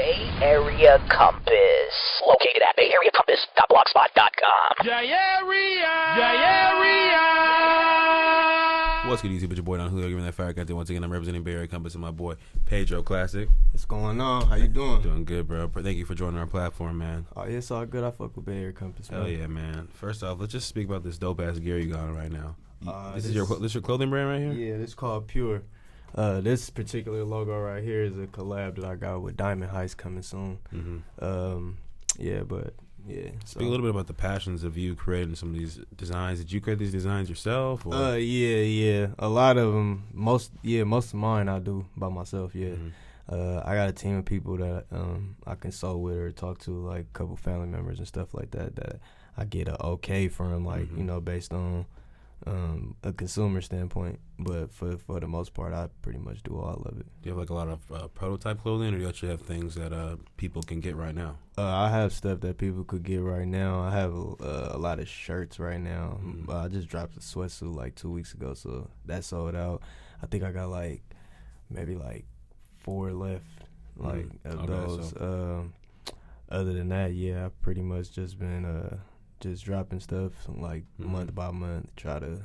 Bay Area Compass. Located at BayAreaCompass.blogspot.com. What's good, YouTube? It's your boy Don Julio, giving that fire content. Once again, I'm representing BayArea Compass and my boy Paidro Classic. What's going on? How you doing? Doing good, bro. Thank you for joining our platform, man. Oh, yeah, it's all good. I fuck with BayAreaCompass, man. Hell yeah, man. First off, let's just speak about this dope ass gear you got on right now. This is your clothing brand right here? Yeah, this is called Pure. This particular logo right here is a collab that I got with Diamond Heist coming soon. Mm-hmm. So. Speak a little bit about the passions of you creating some of these designs. Did you create these designs yourself? Or? Yeah. A lot of them, most of mine I do by myself, yeah. Mm-hmm. I got a team of people that I consult with or talk to, like a couple family members and stuff like that I get a okay from, like, mm-hmm. you know, based on a consumer standpoint. But for the most part, I pretty much do all of it. Do you have like a lot of prototype clothing, or do you actually have things that people can get right now? I have stuff that people could get right now. I have a lot of shirts right now. Mm-hmm. I just dropped a sweatsuit like 2 weeks ago, so that sold out. I think I got maybe 4 left, of those. So. Other than that, yeah, I've pretty much just been just dropping stuff mm-hmm. month by month. Try to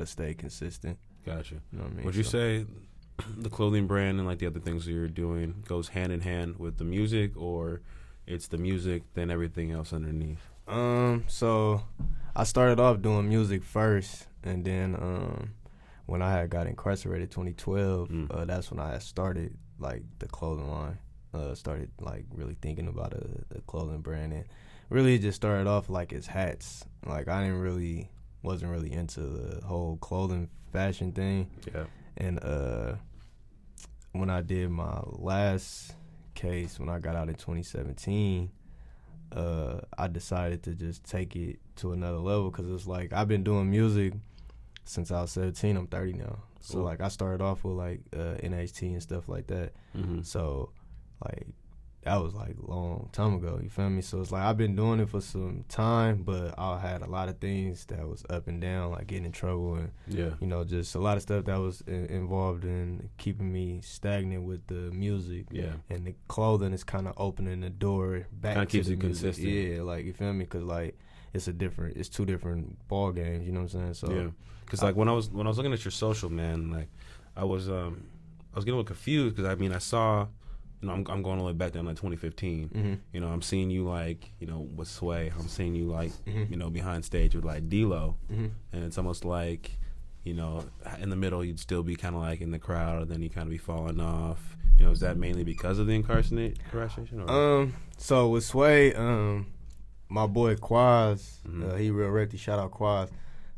stay consistent. Gotcha. You know what I mean? Would you say the clothing brand and like the other things that you're doing goes hand in hand with the music, or it's the music then everything else underneath? So I started off doing music first, and then when I had got incarcerated 2012, that's when I had started like the clothing line. Started like really thinking about a clothing brand, and really just started off like as hats. Like I wasn't really into the whole clothing fashion thing. Yeah. And when I did my last case, when I got out in 2017, I decided to just take it to another level, because it's like I've been doing music since I was 17. I'm 30 now. So like I started off with like NHT and stuff like that. Mm-hmm. So like that was like a long time ago, you feel me? So it's like I've been doing it for some time, but I had a lot of things that was up and down, like getting in trouble and, you know, just a lot of stuff that was involved in keeping me stagnant with the music. Yeah. And the clothing is kind of opening the door back to keeps the you music. consistent. Yeah, like, you feel me? Because, like, it's two different ball games, you know what I'm saying? So yeah. Because, like, when I was looking at your social, man, like, I was getting a little confused, because, I mean, I saw... You know, I'm going all the way back down like 2015. Mm-hmm. You know, I'm seeing you like, you know, with Sway. I'm seeing you like, mm-hmm. you know, behind stage with like D-Lo. Mm-hmm. And it's almost like, you know, in the middle you'd still be kind of like in the crowd, and then you kind of be falling off. You know, is that mainly because of the incarceration? Or? So with Sway, my boy Quaz, mm-hmm. he real recty. Shout out Quaz.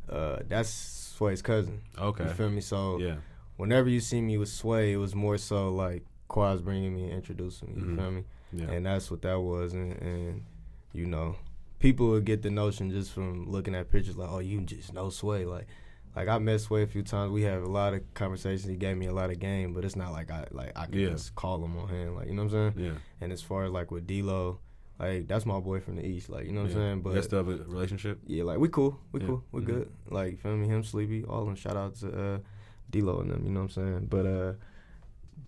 That's Sway's cousin. Okay. You feel me? So yeah. Whenever you see me with Sway, it was more so like Quaz bringing me and introducing me, you mm-hmm. feel me? Yeah. And that's what that was. And, you know, people would get the notion just from looking at pictures like, oh, you just know Sway. Like I met Sway a few times. We have a lot of conversations. He gave me a lot of game, but it's not like I can just call him on hand. Like, you know what I'm saying? Yeah. And as far as like with D-Lo, like that's my boy from the East. Like, you know what I'm saying? But you guys still have a relationship? Yeah, like we cool. We cool. We mm-hmm. good. Like, you feel me? Him, Sleepy, all of them. Shout out to D-Lo and them, you know what I'm saying? But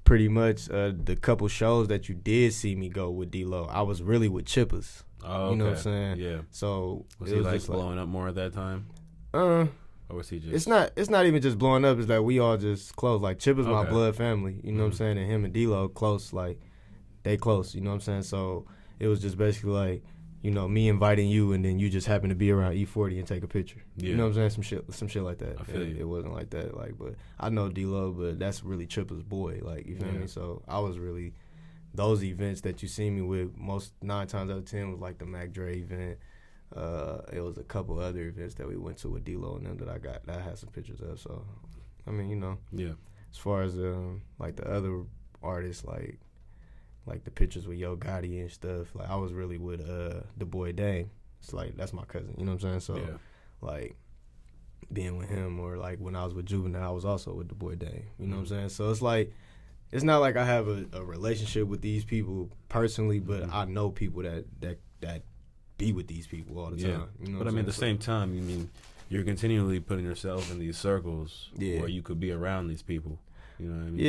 pretty much the couple shows that you did see me go with D-Lo, I was really with Chippers. Oh, okay. You know what I'm saying? Yeah. So was he like just blowing up more at that time? Or was he just? It's not even just blowing up. It's like we all just close. Like Chippers, my blood family. You know mm-hmm. what I'm saying? And him and D-Lo close. Like they close. You know what I'm saying? So it was just basically like, you know, me inviting you, and then you just happen to be around E40 and take a picture. Yeah. You know what I'm saying? Some shit like that. I feel you. It wasn't like that. Like, but I know D-Lo, but that's really Chipper's boy. Like, you feel me? So I was really, those events that you see me with, 9 times out of 10 was like the Mac Dre event. It was a couple other events that we went to with D-Lo and them that I had some pictures of. So, I mean, you know. Yeah. As far as like the other artists, like the pictures with Yo Gotti and stuff, like I was really with the boy Dame. It's like that's my cousin, you know what I'm saying? So like being with him, or like when I was with Juvenile, I was also with the boy Dame, you know what I'm saying? So it's like, it's not like I have a relationship with these people personally, but I know people that be with these people all the time. You know but I mean, at the same time, you mean you're continually putting yourself in these circles where you could be around these people. You know what I mean?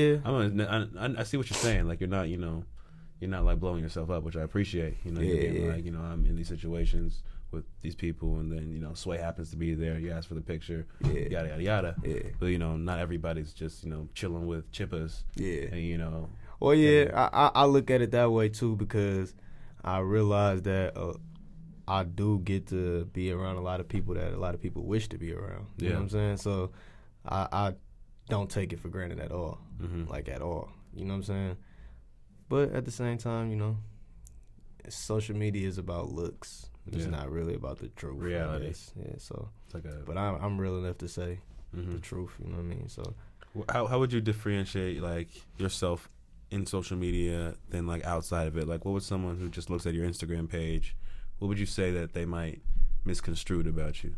Yeah. I see what you're saying. Like, you're not, you know, you're not like blowing yourself up, which I appreciate. You know, you're being like, you know, I'm in these situations with these people, and then, you know, Sway happens to be there. You ask for the picture, yada yada yada. Yeah. But, you know, not everybody's just, you know, chilling with chippas. Yeah. And, you know. Well, I look at it that way too, because I realize that I do get to be around a lot of people that a lot of people wish to be around. You know what I'm saying? So I don't take it for granted at all, like at all. You know what I'm saying? But at the same time, you know, social media is about looks. It's not really about the truth. Reality. Yeah, so. Like but I'm real enough to say the truth, you know what I mean? So. How would you differentiate, like, yourself in social media than, like, outside of it? Like, what would someone who just looks at your Instagram page, what would you say that they might misconstrue about you?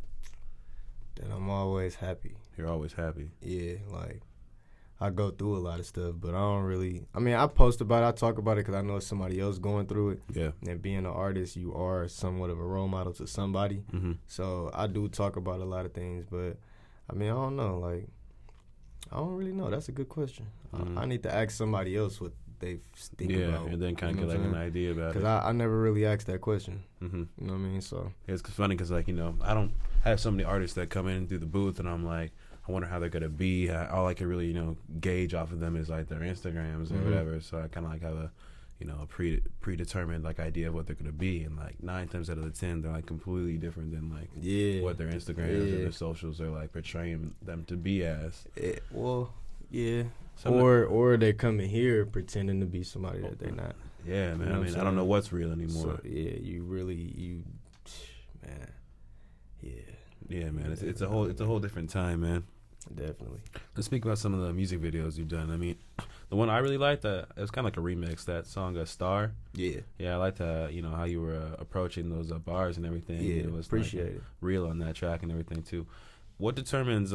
That I'm always happy. You're always happy. Yeah, like, I go through a lot of stuff, but I don't really, I mean, I post about it, I talk about it because I know it's somebody else going through it. Yeah. And being an artist, you are somewhat of a role model to somebody. So I do talk about a lot of things, but, I mean, I don't know, like, I don't really know. That's a good question. I need to ask somebody else what they think about. Yeah, and then kind of get like an idea about it. Because I never really asked that question. You know what I mean? So it's funny because, like, you know, I have so many artists that come in through the booth, and I'm like, I wonder how they're going to be. All I can really, you know, gauge off of them is, like, their Instagrams or whatever. So I kind of, like, have a, you know, a predetermined, like, idea of what they're going to be. And, like, 9 times out of the 10, they're, like, completely different than, like, what their Instagrams and their socials are, like, portraying them to be as. Or they're coming here pretending to be somebody that they're not. Yeah, man. You know, I mean, I don't know what's real anymore. So, man. Yeah, man. It's a whole different time, man. Definitely. Let's speak about some of the music videos you've done. I mean, the one I really liked, it was kind of like a remix, that song Star. Yeah, I liked you know, how you were approaching those bars and everything. Yeah, it was appreciate like, it. Real on that track and everything too. What determines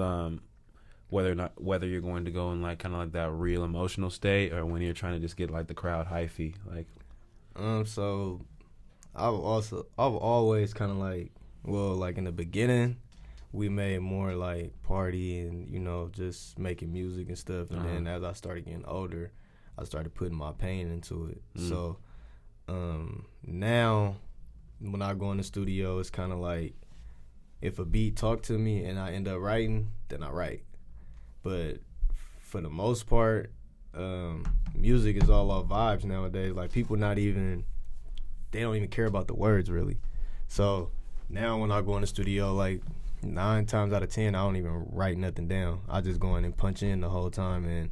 whether you're going to go in, like, kind of like that real emotional state, or when you're trying to just get, like, the crowd hyphy, like? So I've always kind of like, well, like, in the beginning, we made more like party and, you know, just making music and stuff. And then as I started getting older, I started putting my pain into it. So now when I go in the studio, it's kind of like, if a beat talk to me and I end up writing, then I write. But for the most part, music is all off vibes nowadays. Like, people they don't even care about the words, really. So now when I go in the studio, like, 9 times out of 10, I don't even write nothing down. I just go in and punch in the whole time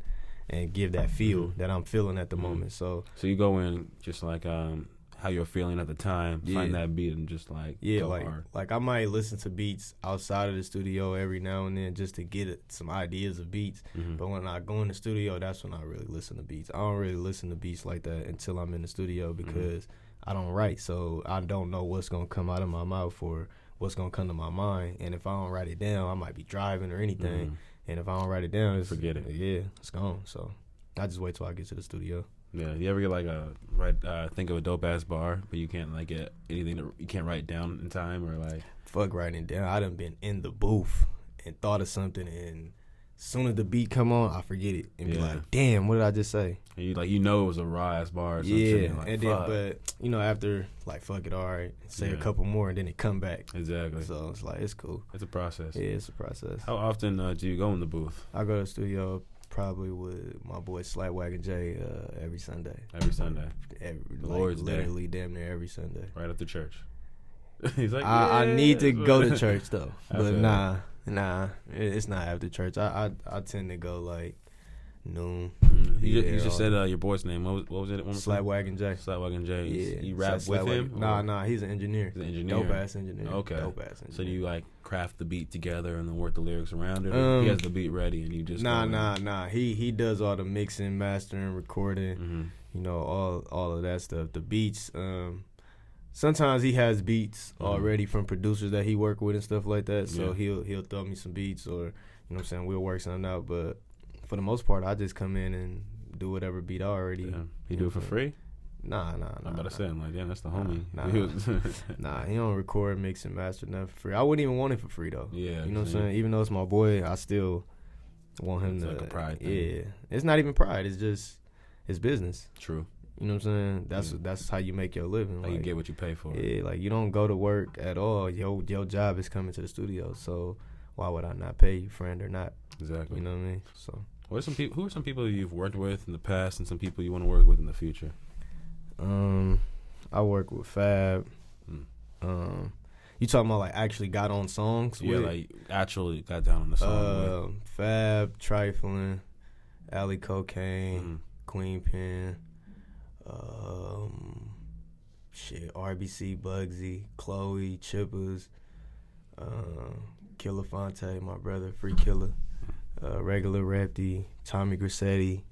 and give that feel that I'm feeling at the moment. So you go in just like how you're feeling at the time, find that beat and just like go hard. Like I might listen to beats outside of the studio every now and then just to get some ideas of beats. But when I go in the studio, that's when I really listen to beats. I don't really listen to beats like that until I'm in the studio, because I don't write, so I don't know what's gonna come out of my mouth or what's gonna come to my mind. And if I don't write it down, I might be driving or anything. And if I don't write it down, forget it. Yeah, it's gone. So I just wait till I get to the studio. Yeah, you ever get like think of a dope ass bar, but you can't like get anything you can't write down in time, or like fuck writing down. I done been in the booth and thought of something, and as soon as the beat come on, I forget it and be like, damn, what did I just say? And you know it was a raw ass bar or something. Yeah, like, and then but after like fuck it, all right, say a couple more and then it come back. Exactly. So it's like, it's cool. It's a process. Yeah, it's a process. How often do you go in the booth? I go to the studio probably with my boy Slapwagon J every Sunday. Every Sunday. Lord's literally damn near every Sunday. Right after church. He's like, I need to go to church though, but nah, it's not after church. I tend to go like noon. You just said your boy's name. What was it? Slapwagon J. Slapwagon J. Yeah. You rap with him? Nah. He's an engineer. He's an engineer. Dope ass engineer. Okay. Dope ass engineer. So do you like craft the beat together and then work the lyrics around it? Or he has the beat ready and you just Nah. He does all the mixing, mastering, recording. You know, all of that stuff. The beats. Sometimes he has beats already from producers that he work with and stuff like that. So he'll throw me some beats, or you know what I'm saying, we'll work something out. But for the most part, I just come in and do whatever beat I already. Yeah. He do it for free? Nah. I'm about to say, I'm like, damn, that's the homie. Nah, he don't record, mix, and master nothing for free. I wouldn't even want it for free though. Yeah, you know what I'm saying. Even though it's my boy, I still want him it's to. Like a pride thing. Yeah, it's not even pride. It's just it's business. True. You know what I'm saying? That's how you make your living. Like you get what you pay for. Yeah, like you don't go to work at all. Your job is coming to the studio. So why would I not pay you, friend or not? Exactly. You know what I mean? So who are some people you've worked with in the past and some people you want to work with in the future? I work with FAB. You talking about like actually got on songs? Yeah, like actually got down on the song. FAB, Trifling, Alley Cocaine, Queen Pen, RBC, Bugsy, Chloe, Chippers, Killer Fonte, my brother, Free Killer, Regular Repty, Tommy Grissetti,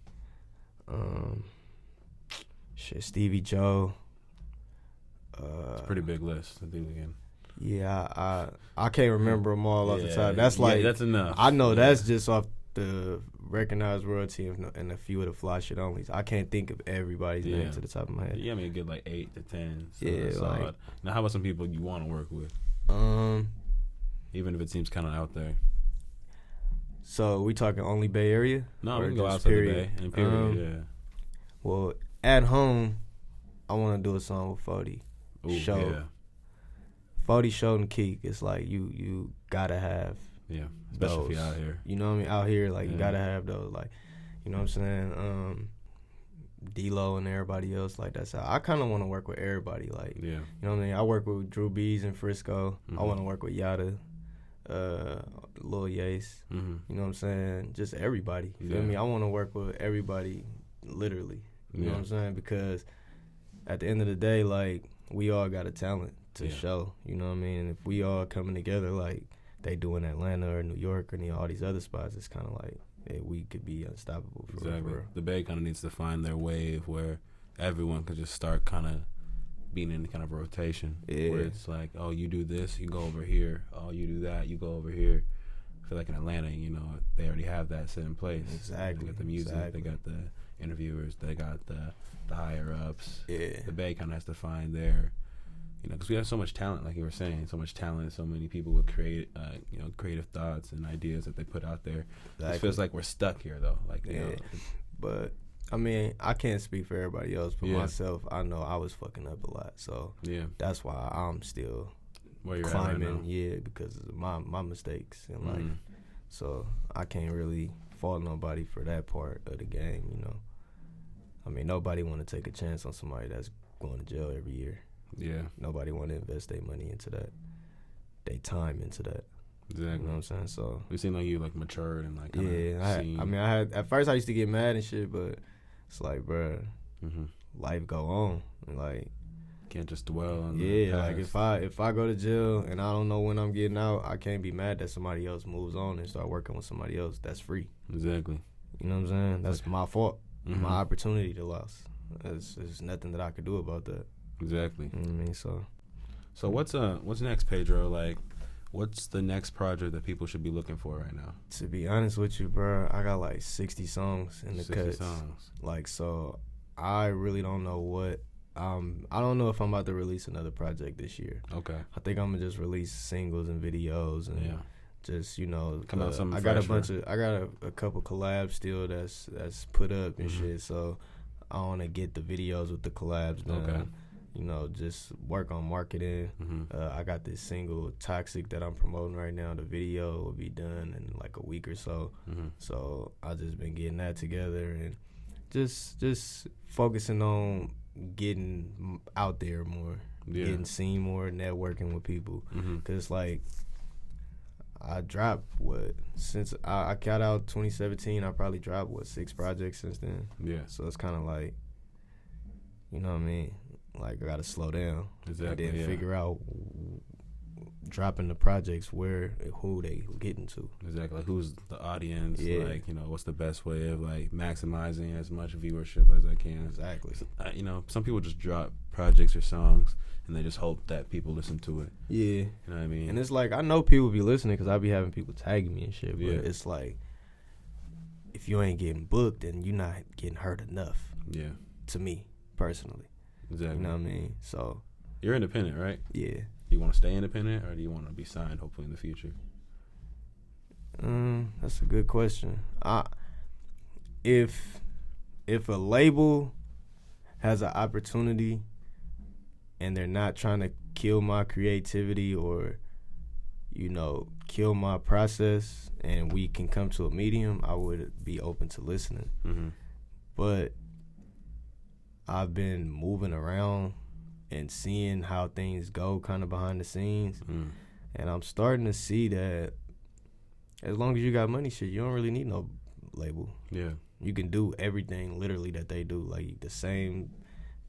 Stevie Joe. It's a pretty big list, I think, again. Yeah, I can't remember them all off the top. That's like that's enough. I know that's just off the recognized royalty and a few of the fly shit onlys. I can't think of everybody's name to the top of my head. Yeah, I mean, get like 8 to 10. So yeah, like, now how about some people you want to work with? Even if it seems kind of out there. So we talking only Bay Area? No, we can go outside the Bay. And period, yeah. Well, at home, I want to do a song with 40. Show. Yeah. 40 Show and Keek. It's like you gotta have. Yeah, especially those. if you're out here. You know what I mean? Out here, like you gotta have those. Like, you know what I'm saying? D-Lo and everybody else. Like that's how I kind of want to work with everybody. Like, you know what I mean? I work with Drew B's in Frisco. I want to work with Yada, Lil Yace. You know what I'm saying? Just everybody. You feel me? I want to work with everybody, literally. You know what I'm saying? Because at the end of the day, like we all got a talent to show. You know what I mean? And if we all coming together, like they do in Atlanta or New York or all these other spots, it's kind of like we could be unstoppable. For the Bay kind of needs to find their wave where everyone could just start kind of being in kind of rotation. Yeah. Where it's like, oh, you do this, you go over here. Oh, you do that, you go over here. I feel like in Atlanta, you know, they already have that set in place. Exactly. They got the music, they got the interviewers, they got the higher ups. Yeah. The Bay kind of has to find their, you know, because we have so much talent, like you were saying, so much talent, so many people with creative thoughts and ideas that they put out there. Exactly. It feels like we're stuck here, though. Like, you know, but I mean, I can't speak for everybody else, but myself, I know I was fucking up a lot, so that's why I'm still where you're climbing. At right now. Yeah, because of my mistakes in life. So I can't really fault nobody for that part of the game. You know, I mean, nobody want to take a chance on somebody that's going to jail every year. Yeah. Nobody want to invest their money into that, their time into that. Exactly. You know what I'm saying? So it seemed like you like matured and like I had at first I used to get mad and shit, but it's like, bruh, life go on. Like can't just dwell on like if I go to jail and I don't know when I'm getting out, I can't be mad that somebody else moves on and start working with somebody else. That's free. Exactly. You know what I'm saying? That's my fault. My opportunity to lose. There's nothing that I could do about that. Exactly. You know what I mean? So what's next, Paidro? Like, what's the next project that people should be looking for right now? To be honest with you, bro, I got like 60 songs in the 60 cuts. songs. Like, so I really don't know what. I don't know if I'm about to release another project this year. Okay. I think I'm gonna just release singles and videos and just come out something. I got a couple collabs still that's put up and shit. So I want to get the videos with the collabs done. Okay. You know, just work on marketing. I got this single Toxic that I'm promoting right now. The video will be done in like a week or so. So I just been getting that together and just focusing on getting out there more, getting seen more, networking with people. Cause like I dropped since I got out 2017. I probably dropped 6 projects since then. Yeah. So it's kind of like, you know what I mean. Like I gotta slow down and then figure out dropping the projects who they getting to. Exactly. Like who's the audience? Like, you know, what's the best way of like maximizing as much viewership as I can? Exactly. So, you know, some people just drop projects or songs and they just hope that people listen to it. Yeah. You know what I mean? And it's like I know people be listening because I be having people tagging me and shit. But it's like if you ain't getting booked, then you're not getting heard enough. Yeah. To me personally. Exactly. You know what I mean? So you're independent, right? Yeah. Do you want to stay independent or do you want to be signed hopefully in the future? That's a good question. If a label has an opportunity and they're not trying to kill my creativity or, you know, kill my process, and we can come to a medium, I would be open to listening. Mm-hmm. But I've been moving around and seeing how things go kind of behind the scenes. And I'm starting to see that as long as you got money, shit, you don't really need no label. Yeah. You can do everything literally that they do, like the same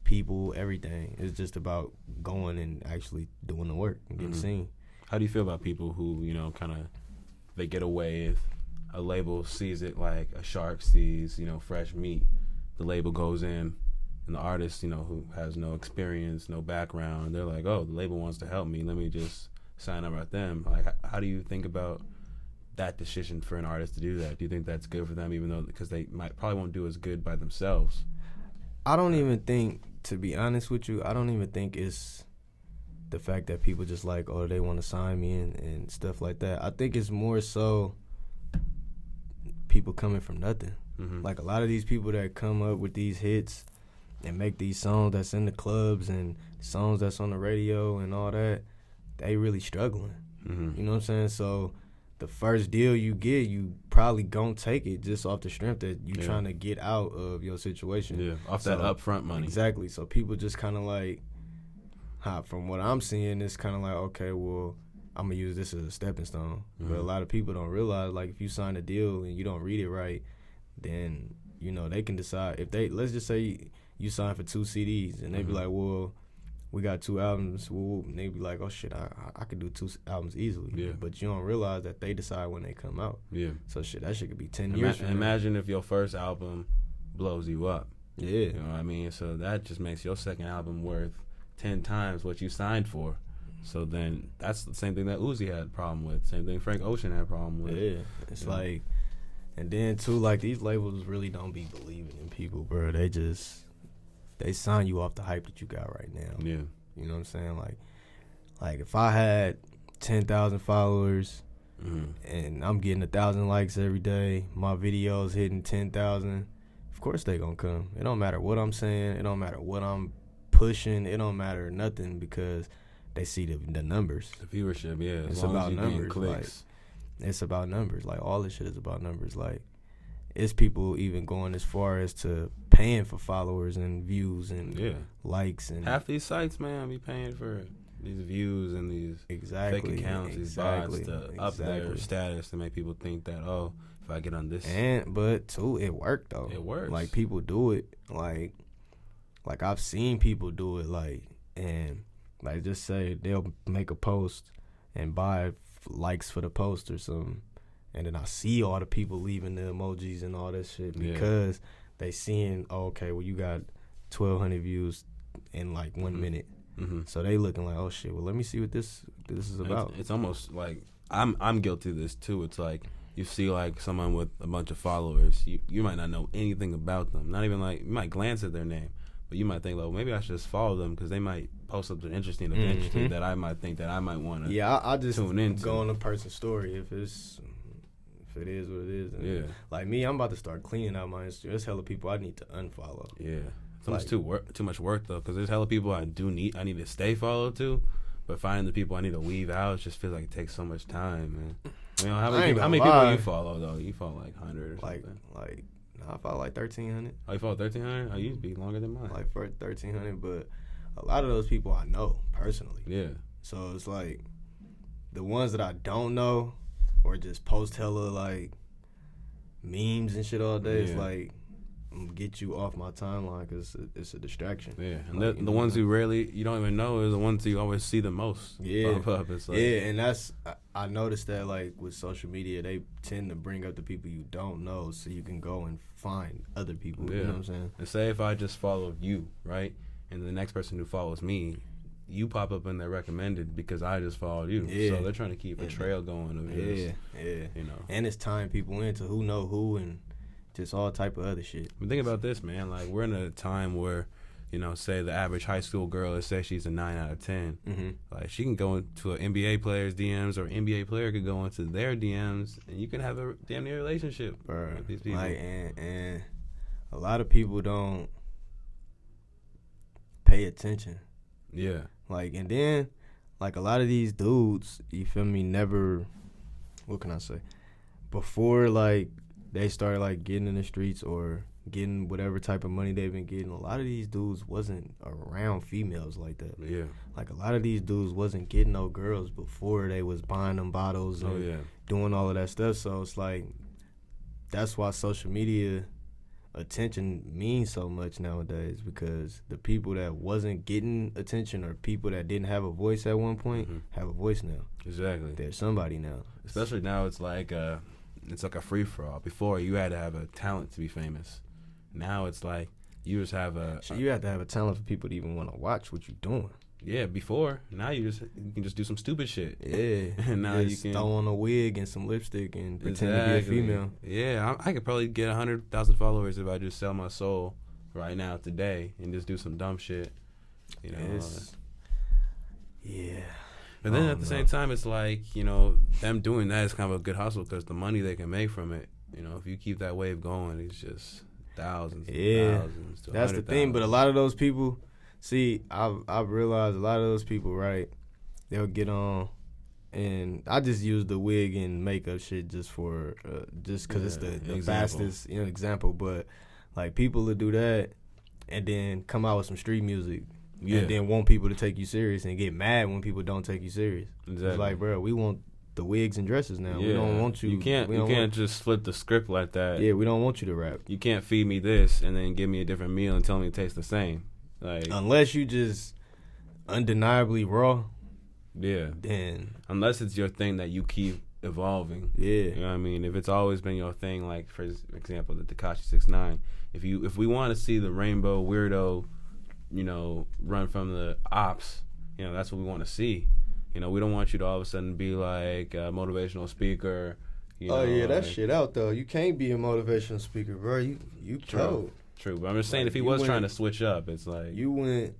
people, everything. It's just about going and actually doing the work and getting seen. How do you feel about people who, you know, kind of, they get away if a label sees it like a shark sees, you know, fresh meat. The label goes in, and the artist, you know, who has no experience, no background, they're like, oh, the label wants to help me. Let me just sign up with them. Like, how do you think about that decision for an artist to do that? Do you think that's good for them, even though, because they probably won't do as good by themselves? I don't even think, to be honest with you, I don't even think it's the fact that people just like, oh, they want to sign me and stuff like that. I think it's more so people coming from nothing. Like a lot of these people that come up with these hits and make these songs that's in the clubs and songs that's on the radio and all that, they really struggling. You know what I'm saying? So the first deal you get, you probably gonna take it just off the strength that you trying to get out of your situation. Yeah, off that upfront money. Exactly. So people just kind of like, from what I'm seeing, it's kind of like, okay, well, I'm going to use this as a stepping stone. But a lot of people don't realize, like, if you sign a deal and you don't read it right, then, you know, they can decide. If they, let's just say you sign for 2 CDs, and they be like, well, we got 2 albums. Well, and they be like, oh, shit, I could do 2 albums easily. Yeah. But you don't realize that they decide when they come out. Yeah. So, shit, that shit could be 10 years from now. Imagine if your first album blows you up. Yeah. You know what I mean? So that just makes your second album worth 10 times what you signed for. So then that's the same thing that Uzi had a problem with. Same thing Frank Ocean had a problem with. Yeah. It's like, and then too, like, these labels really don't be believing in people, bro. They sign you off the hype that you got right now. Yeah. You know what I'm saying? Like if I had 10,000 followers and I'm getting 1,000 likes every day, my videos hitting 10,000, of course they gonna come. It don't matter what I'm saying. It don't matter what I'm pushing. It don't matter nothing, because they see the numbers. The viewership, yeah. It's about numbers. Like, it's about numbers. Like, all this shit is about numbers. Like, it's people even going as far as to paying for followers and views and likes. And half these sites, man, be paying for these views and these fake accounts, these bots to up their status to make people think that, oh, if I get on this. But too, it worked though. It works. Like, people do it. Like I've seen people do it. And just say they'll make a post and buy likes for the post or something, and then I see all the people leaving the emojis and all that shit because they seeing, oh, okay, well, you got 1,200 views in like 1 minute. So they looking like, oh shit, well, let me see what this is about. It's almost like I'm guilty of this too. It's like you see like someone with a bunch of followers, you might not know anything about them. Not even like, you might glance at their name, but you might think, well, maybe I should just follow them because they might post something interesting eventually that I might think that I might want to I just tune into. Go on a person's story if it is what it is. And like me, I'm about to start cleaning out my Instagram. There's hella people I need to unfollow. Yeah. It's almost too much work though, because there's hella people I need to stay followed to, but finding the people I need to weave out just feels like it takes so much time, man. You know, how many people you follow though? You follow like 100 or something? I follow like 1,300. Oh, you follow 1,300? Oh, you used to be longer than mine. Like for 1,300, but a lot of those people I know personally. Yeah. So it's like the ones that I don't know or just post hella like memes and shit all day. It's like, I'm gonna get you off my timeline because it's a distraction. Yeah, and like, the ones who you don't even know is the ones you always see the most. Pop up. It's like, and that's, I noticed that like with social media, they tend to bring up the people you don't know so you can go and find other people. You know what I'm saying? And say if I just follow you, right, and the next person who follows me, you pop up in their recommended because I just followed you. So they're trying to keep a trail going of yours. You know, and it's tying people into who know who and just all type of other shit. But think about this, man. Like, we're in a time where, you know, say the average high school girl, let's say she's a 9 out of 10. Like, she can go into an NBA player's DMs, or an NBA player could go into their DMs, and you can have a damn near relationship with these people. Like, and a lot of people don't pay attention. Yeah. Like, and then, like, a lot of these dudes, you feel me, never, what can I say? Before, like, they started, like, getting in the streets or getting whatever type of money they've been getting, a lot of these dudes wasn't around females like that. Yeah. Like, a lot of these dudes wasn't getting no girls before they was buying them bottles and doing all of that stuff. So it's like, that's why social media attention means so much nowadays, because the people that wasn't getting attention or people that didn't have a voice at one point have a voice now. Exactly. There's somebody now. Especially now, it's like a free-for-all. Before, you had to have a talent to be famous. Now it's like you just have you have to have a talent for people to even want to watch what you're doing. Yeah, before. Now you can just do some stupid shit. Yeah. And now you can throw on a wig and some lipstick and pretend to be a female. Yeah, I could probably get 100,000 followers if I just sell my soul right now today and just do some dumb shit. You know. Yeah. But then at the same time, it's like, you know, them doing that is kind of a good hustle because the money they can make from it, you know, if you keep that wave going, it's just thousands and thousands to that's the thing. But a lot of those people, see, I've realized a lot of those people, right, they'll get on, and I just use the wig and makeup shit just for, just because it's the fastest, you know, example. But, like, people will do that and then come out with some street music. Yeah. And then want people to take you serious and get mad when people don't take you serious. Exactly. It's like, bro, we want the wigs and dresses now. Yeah. We don't want you. You can't just flip the script like that. Yeah, we don't want you to rap. You can't feed me this and then give me a different meal and tell me it tastes the same. Like, unless you just undeniably raw. Yeah. Then unless it's your thing that you keep evolving. Yeah. You know what I mean? If it's always been your thing, like for example, the Tekashi 6ix9ine. If we want to see the rainbow weirdo, you know, run from the ops, you know, that's what we want to see. You know, we don't want you to all of a sudden be like a motivational speaker. You know, yeah, that shit out though. You can't be a motivational speaker, bro. You True. But I'm just saying, like, if he was trying to switch up, it's like you went.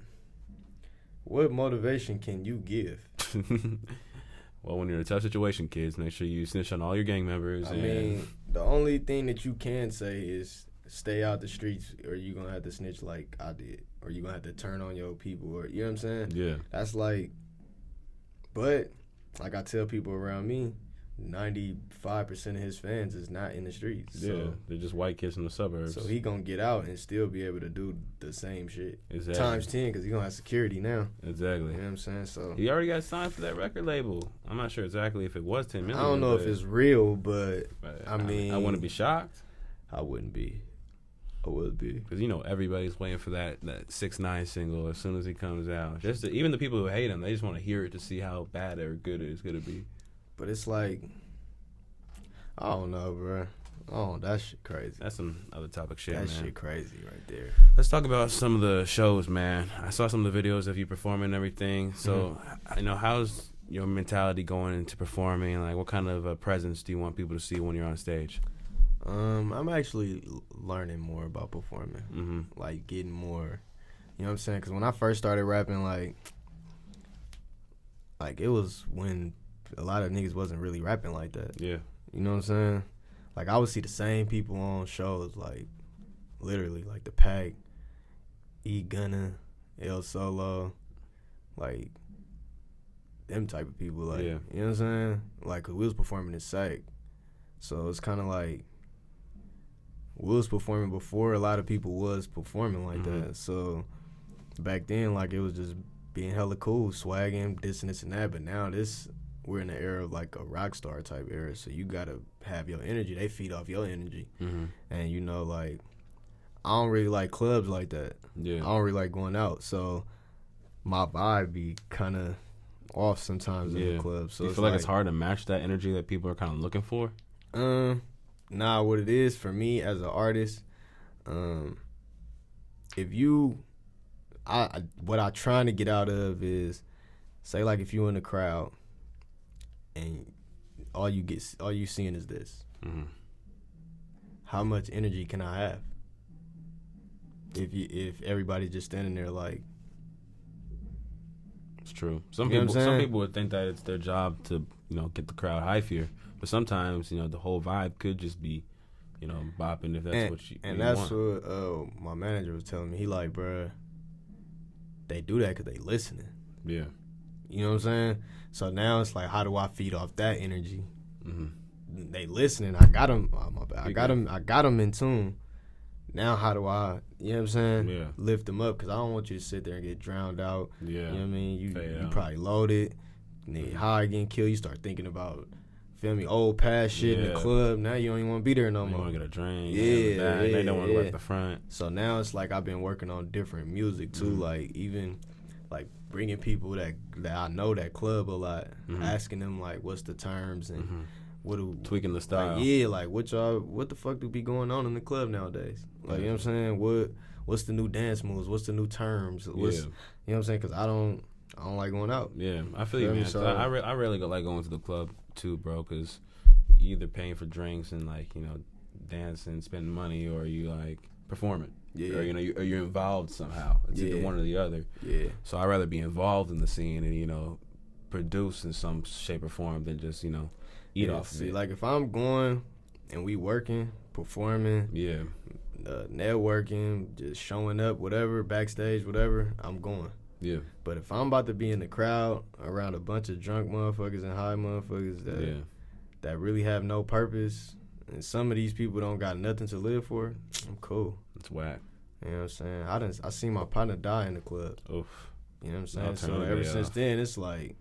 What motivation can you give? Well, when you're in a tough situation, kids, make sure you snitch on all your gang members. I mean, the only thing that you can say is stay out the streets, or you're gonna have to snitch like I did, or you're gonna have to turn on your people, or you know what I'm saying? Yeah. That's like, but like I tell people around me, 95% of his fans is not in the streets. Yeah, so they're just white kids in the suburbs. So he gonna get out and still be able to do the same shit. Exactly. Times 10, because he gonna have security now. Exactly. You know what I'm saying? So he already got signed for that record label. I'm not sure exactly if it was 10 million. I don't know if it's real, but I mean, I wouldn't be shocked. I wouldn't be. I would be. Because, you know, everybody's waiting for that 6ix9ine single as soon as he comes out. Even the people who hate him, they just want to hear it to see how bad or good it's going to be. But it's like, I don't know, bro. Oh, that shit crazy. That's some other topic shit, man. That shit crazy right there. Let's talk about some of the shows, man. I saw some of the videos of you performing and everything. So, you know, how's your mentality going into performing? Like, what kind of presence do you want people to see when you're on stage? I'm actually learning more about performing. Like, getting more, you know what I'm saying? Because when I first started rapping, like it was when a lot of niggas wasn't really rapping like that. Yeah. You know what I'm saying? Like, I would see the same people on shows, like, literally, like The Pack, E Gunna, El Solo, like, them type of people, like, you know what I'm saying? Like, 'cause we was performing in SAC, so it's kind of like, we was performing before a lot of people was performing like that, so back then, like, it was just being hella cool, swagging, this and that, but now we're in the era of, like, a rock star type era, so you gotta have your energy. They feed off your energy. And, you know, like, I don't really like clubs like that. Yeah. I don't really like going out, so my vibe be kind of off sometimes in the club. So do you feel like it's hard to match that energy that people are kind of looking for? Nah, what it is for me as an artist, what I'm trying to get out of is, say, like, if you in the crowd and all you seeing is this, how much energy can I have? If everybody's just standing there, like, it's true. Some people would think that it's their job to, you know, get the crowd hype, but sometimes, you know, the whole vibe could just be, you know, bopping if that's what you want. And that's what my manager was telling me. He like, bruh, they do that because they listening. Yeah. You know what I'm saying? So now it's like, how do I feed off that energy? Mm-hmm. They listening. I got them. Oh, my bad. I got them in tune. Now how do I, you know what I'm saying? Yeah. Lift them up, because I don't want you to sit there and get drowned out. Yeah. You know what I mean? You out. probably loaded, and then high, getting killed. You start thinking about, feel me, old past shit in the club. Now you don't even want to be there no more. You want to get a drink. Yeah. They don't want to work the front. So now it's like I've been working on different music too, like even like bringing people that I know that club a lot, asking them like what's the terms and what do tweaking the style. Like what the fuck do be going on in the club nowadays? Like you know what I'm saying? What's the new dance moves? What's the new terms? You know what I'm saying? Because I don't like going out. Yeah, I feel you, man. So, I really like going to the club too, bro, because you either paying for drinks and like, you know, dancing, spending money, or you like performing. Yeah. Or, you know, you're involved somehow. It's either one or the other. Yeah. So I'd rather be involved in the scene and, you know, produce in some shape or form than just, you know, eat off of it. Like if I'm going and we working, performing, networking, just showing up, whatever, backstage, whatever, I'm going. Yeah. But if I'm about to be in the crowd around a bunch of drunk motherfuckers and high motherfuckers that really have no purpose, and some of these people don't got nothing to live for, I'm cool. It's whack. You know what I'm saying? I seen my partner die in the club. Oof. You know what I'm saying? So ever since then, it's like,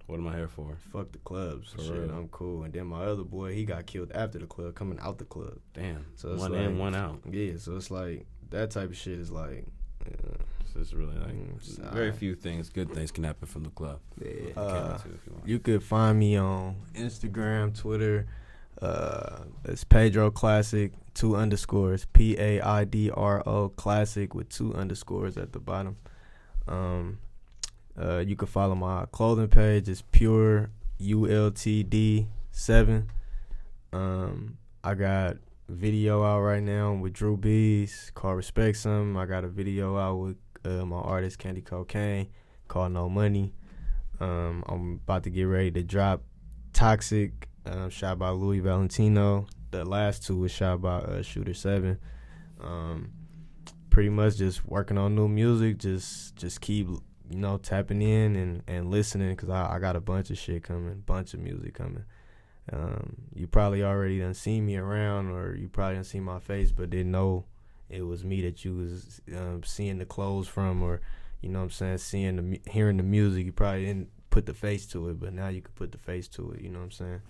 what am I here for? Fuck the clubs. For shit, real. I'm cool. And then my other boy, he got killed after the club, coming out the club. Damn. So it's one in, one out. Yeah, so it's like, that type of shit is like, so it's really like, very few things, good things can happen from the club. Yeah. You could find me on Instagram, Twitter. It's Paidro Classic, 2 underscores, Paidro Classic with 2 underscores at the bottom. You can follow my clothing page. It's Pure ULTD 7. I got video out right now with Drew B's called Respect Some. I got a video out with my artist Candy Cocaine called No Money. I'm about to get ready to drop Toxic, shot by Louis Valentino. The last 2 was shot by Shooter 7. Pretty much just working on new music. Just keep, you know, tapping in and listening, because I got a bunch of shit coming, bunch of music coming. You probably already done seen me around, or you probably done seen my face but didn't know it was me that you was seeing the clothes from, or, you know what I'm saying, hearing the music. You probably didn't put the face to it, but now you can put the face to it, you know what I'm saying?